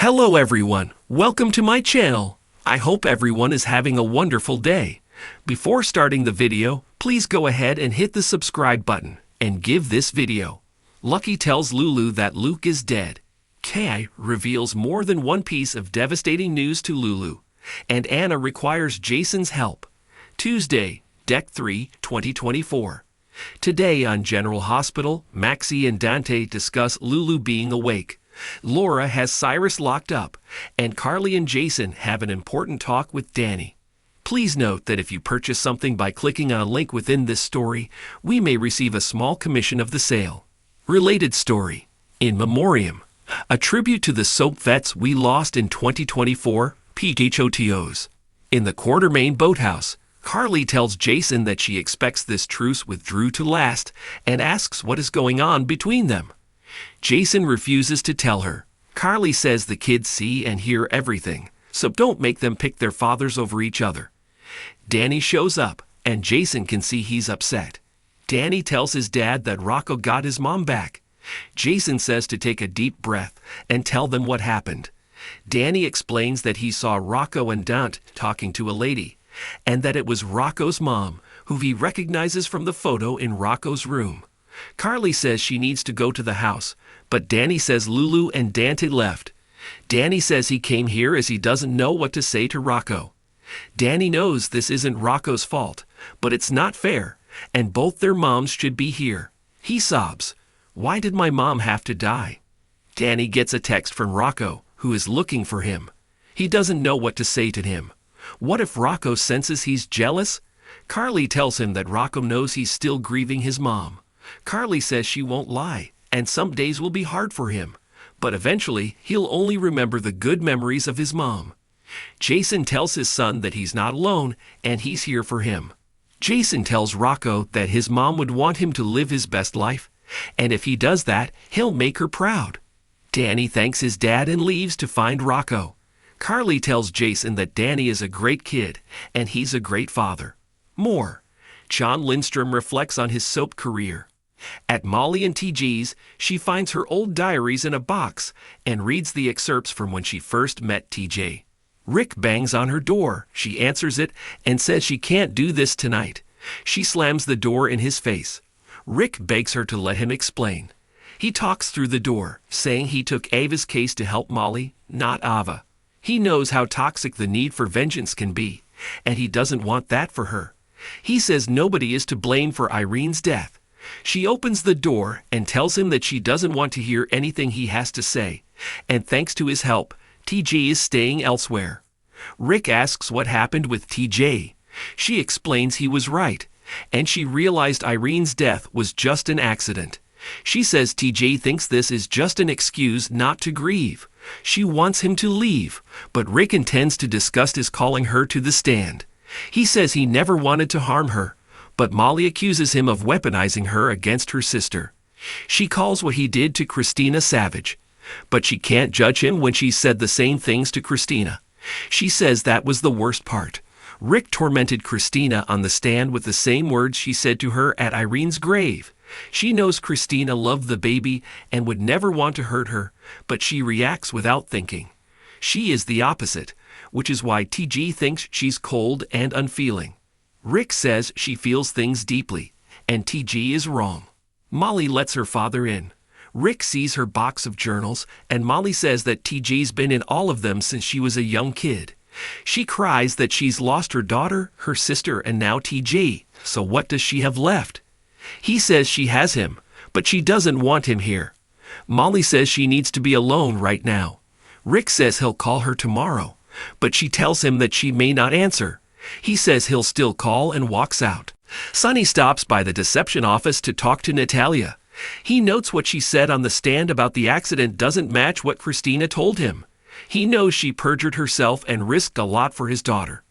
Hello everyone, welcome to my channel. I hope everyone is having a wonderful day. Before starting the video, please go ahead and hit the subscribe button and give this video. Lucky tells Lulu that Luke is dead. Kay reveals more than one piece of devastating news to Lulu, and Anna requires Jason's help. Tuesday, Deck 3, 2024. Today on General Hospital, Maxie and Dante discuss Lulu being awake. Laura has Cyrus locked up, and Carly and Jason have an important talk with Danny. Please note that if you purchase something by clicking on a link within this story, we may receive a small commission of the sale. Related story. In Memoriam, a tribute to the soap vets we lost in 2024, PHOTOs. In the Quartermain boathouse, Carly tells Jason that she expects this truce with Drew to last and asks what is going on between them. Jason refuses to tell her. Carly says the kids see and hear everything, so don't make them pick their fathers over each other. Danny shows up, and Jason can see he's upset. Danny tells his dad that Rocco got his mom back. Jason says to take a deep breath and tell them what happened. Danny explains that he saw Rocco and Dante talking to a lady, and that it was Rocco's mom, who he recognizes from the photo in Rocco's room. Carly says she needs to go to the house, but Danny says Lulu and Dante left. Danny says he came here as he doesn't know what to say to Rocco. Danny knows this isn't Rocco's fault, but it's not fair, and both their moms should be here. He sobs, "Why did my mom have to die?" Danny gets a text from Rocco, who is looking for him. He doesn't know what to say to him. What if Rocco senses he's jealous? Carly tells him that Rocco knows he's still grieving his mom. Carly says she won't lie, and some days will be hard for him, but eventually he'll only remember the good memories of his mom. Jason tells his son that he's not alone and he's here for him. Jason tells Rocco that his mom would want him to live his best life, and if he does that, he'll make her proud. Danny thanks his dad and leaves to find Rocco. Carly tells Jason that Danny is a great kid and he's a great father. More. John Lindstrom reflects on his soap career. At Molly and TG's, she finds her old diaries in a box and reads the excerpts from when she first met TJ. Rick bangs on her door. She answers it and says she can't do this tonight. She slams the door in his face. Rick begs her to let him explain. He talks through the door, saying he took Ava's case to help Molly, not Ava. He knows how toxic the need for vengeance can be, and he doesn't want that for her. He says nobody is to blame for Irene's death. She opens the door and tells him that she doesn't want to hear anything he has to say, and thanks to his help, TJ is staying elsewhere. Rick asks what happened with TJ. She explains he was right, and she realized Irene's death was just an accident. She says TJ thinks this is just an excuse not to grieve. She wants him to leave, but Rick intends to discuss his calling her to the stand. He says he never wanted to harm her, but Molly accuses him of weaponizing her against her sister. She calls what he did to Christina savage, but she can't judge him when she said the same things to Christina. She says that was the worst part. Rick tormented Christina on the stand with the same words she said to her at Irene's grave. She knows Christina loved the baby and would never want to hurt her, but she reacts without thinking. She is the opposite, which is why TG thinks she's cold and unfeeling. Rick says she feels things deeply, and TG is wrong. Molly lets her father in. Rick sees her box of journals, and Molly says that TG's been in all of them since she was a young kid. She cries that she's lost her daughter, her sister, and now TG, so what does she have left? He says she has him, but she doesn't want him here. Molly says she needs to be alone right now. Rick says he'll call her tomorrow, but she tells him that she may not answer. He says he'll still call and walks out. Sonny stops by the deception office to talk to Natalia. He notes what she said on the stand about the accident doesn't match what Christina told him. He knows she perjured herself and risked a lot for his daughter.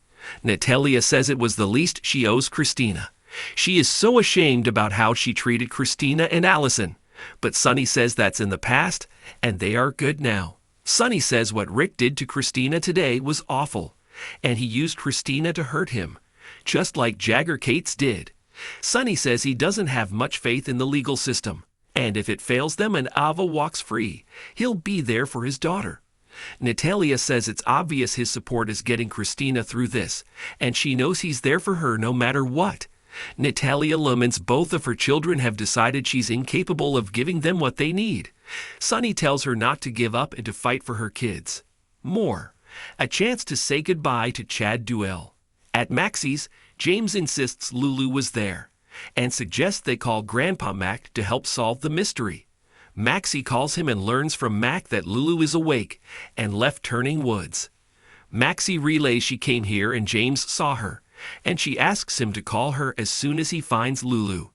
Natalia says it was the least she owes Christina. She is so ashamed about how she treated Christina and Allison, but Sonny says that's in the past and they are good now. Sonny says what Rick did to Christina today was awful, and he used Christina to hurt him, just like Jagger Cates did. Sonny says he doesn't have much faith in the legal system, and if it fails them and Ava walks free, he'll be there for his daughter. Natalia says it's obvious his support is getting Christina through this, and she knows he's there for her no matter what. Natalia laments both of her children have decided she's incapable of giving them what they need. Sunny tells her not to give up and to fight for her kids. More. A chance to say goodbye to Chad Duell. At Maxie's, James insists Lulu was there, and suggests they call Grandpa Mac to help solve the mystery. Maxie calls him and learns from Mac that Lulu is awake and left Turning Woods. Maxie relays she came here and James saw her, and she asks him to call her as soon as he finds Lulu.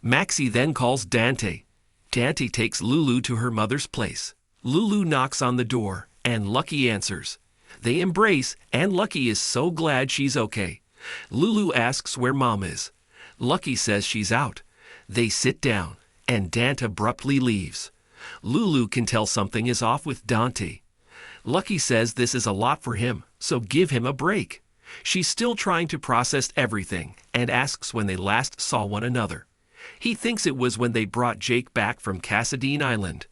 Maxie then calls Dante. Dante takes Lulu to her mother's place. Lulu knocks on the door, and Lucky answers. They embrace, and Lucky is so glad she's okay. Lulu asks where Mom is. Lucky says she's out. They sit down, and Dante abruptly leaves. Lulu can tell something is off with Dante. Lucky says this is a lot for him, so give him a break. She's still trying to process everything, and asks when they last saw one another. He thinks it was when they brought Jake back from Cassadine Island.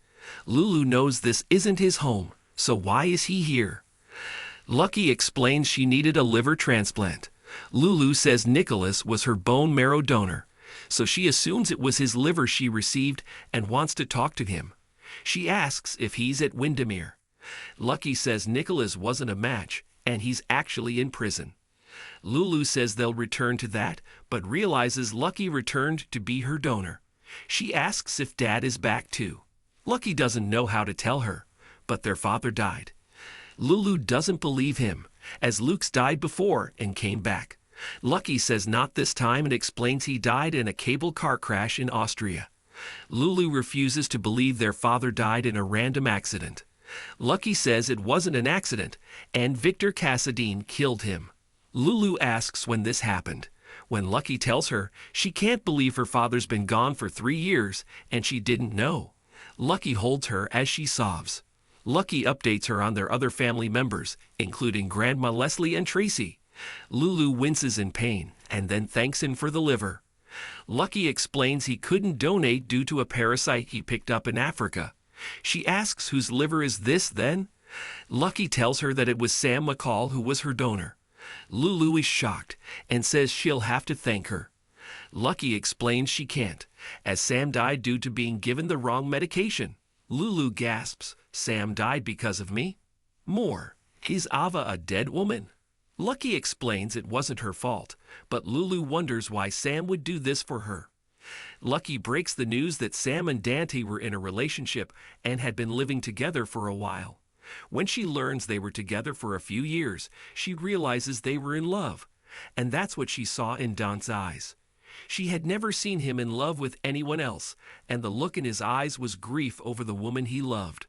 Lulu knows this isn't his home, so why is he here? Lucky explains she needed a liver transplant. Lulu says Nicholas was her bone marrow donor, so she assumes it was his liver she received and wants to talk to him. She asks if he's at Windermere. Lucky says Nicholas wasn't a match, and he's actually in prison. Lulu says they'll return to that, but realizes Lucky returned to be her donor. She asks if Dad is back too. Lucky doesn't know how to tell her, but their father died. Lulu doesn't believe him, as Luke's died before and came back. Lucky says not this time and explains he died in a cable car crash in Austria. Lulu refuses to believe their father died in a random accident. Lucky says it wasn't an accident, and Victor Cassadine killed him. Lulu asks when this happened, when Lucky tells her she can't believe her father's been gone for 3 years and she didn't know. Lucky holds her as she sobs. Lucky updates her on their other family members, including Grandma Leslie and Tracy. Lulu winces in pain and then thanks him for the liver. Lucky explains he couldn't donate due to a parasite he picked up in Africa. She asks whose liver is this then? Lucky tells her that it was Sam McCall who was her donor. Lulu is shocked and says she'll have to thank her. Lucky explains she can't, as Sam died due to being given the wrong medication. Lulu gasps, Sam died because of me? More, is Ava a dead woman? Lucky explains it wasn't her fault, but Lulu wonders why Sam would do this for her. Lucky breaks the news that Sam and Dante were in a relationship and had been living together for a while. When she learns they were together for a few years, she realizes they were in love, and that's what she saw in Dante's eyes. She had never seen him in love with anyone else, and the look in his eyes was grief over the woman he loved.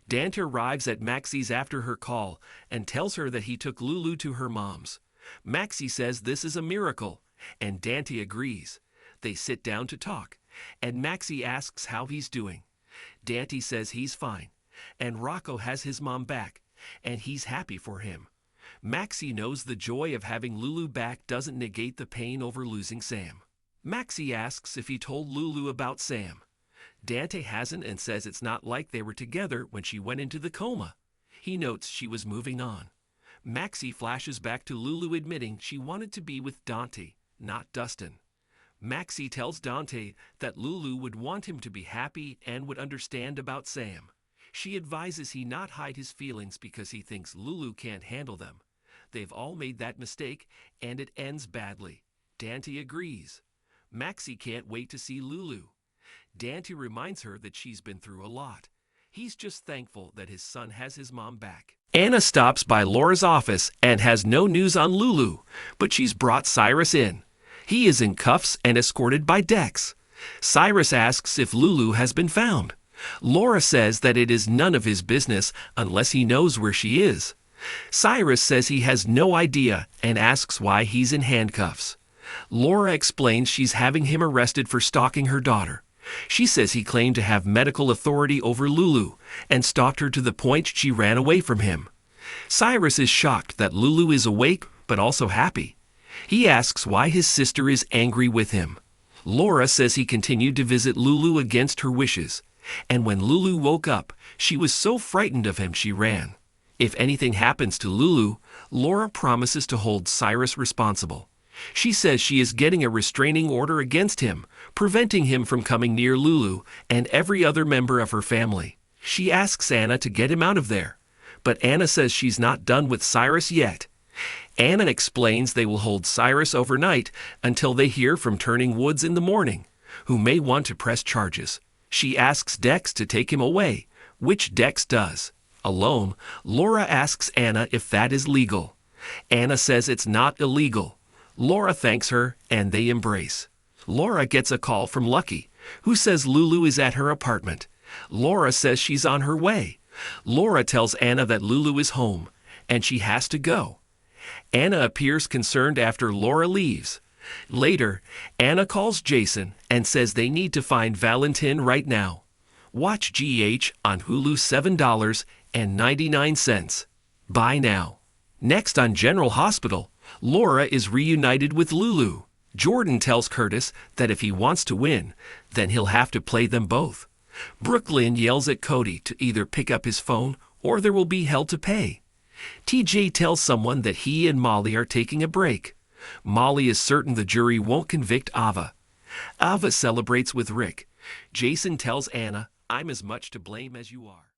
Dante arrives at Maxie's after her call and tells her that he took Lulu to her mom's. Maxie says this is a miracle, and Dante agrees. They sit down to talk, and Maxie asks how he's doing. Dante says he's fine, and Rocco has his mom back, and he's happy for him. Maxie knows the joy of having Lulu back doesn't negate the pain over losing Sam. Maxie asks if he told Lulu about Sam. Dante hasn't and says it's not like they were together when she went into the coma. He notes she was moving on. Maxie flashes back to Lulu admitting she wanted to be with Dante, not Dustin. Maxie tells Dante that Lulu would want him to be happy and would understand about Sam. She advises he not hide his feelings because he thinks Lulu can't handle them. They've all made that mistake, and it ends badly. Dante agrees. Maxie can't wait to see Lulu. Dante reminds her that she's been through a lot. He's just thankful that his son has his mom back. Anna stops by Laura's office and has no news on Lulu, but she's brought Cyrus in. He is in cuffs and escorted by Dex. Cyrus asks if Lulu has been found. Laura says that it is none of his business unless he knows where she is. Cyrus says he has no idea and asks why he's in handcuffs. Laura explains she's having him arrested for stalking her daughter. She says he claimed to have medical authority over Lulu and stalked her to the point she ran away from him. Cyrus is shocked that Lulu is awake but also happy. He asks why his sister is angry with him. Laura says he continued to visit Lulu against her wishes, and when Lulu woke up, she was so frightened of him she ran. If anything happens to Lulu, Laura promises to hold Cyrus responsible. She says she is getting a restraining order against him, preventing him from coming near Lulu and every other member of her family. She asks Anna to get him out of there, but Anna says she's not done with Cyrus yet. Anna explains they will hold Cyrus overnight until they hear from Turning Woods in the morning, who may want to press charges. She asks Dex to take him away, which Dex does. Alone, Laura asks Anna if that is legal. Anna says it's not illegal. Laura thanks her, and they embrace. Laura gets a call from Lucky, who says Lulu is at her apartment. Laura says she's on her way. Laura tells Anna that Lulu is home, and she has to go. Anna appears concerned after Laura leaves. Later, Anna calls Jason and says they need to find Valentin right now. Watch GH on Hulu $7.99. Buy now. Next on General Hospital, Laura is reunited with Lulu. Jordan tells Curtis that if he wants to win, then he'll have to play them both. Brooklyn yells at Cody to either pick up his phone or there will be hell to pay. TJ tells someone that he and Molly are taking a break. Molly is certain the jury won't convict Ava. Ava celebrates with Rick. Jason tells Anna, "I'm as much to blame as you are."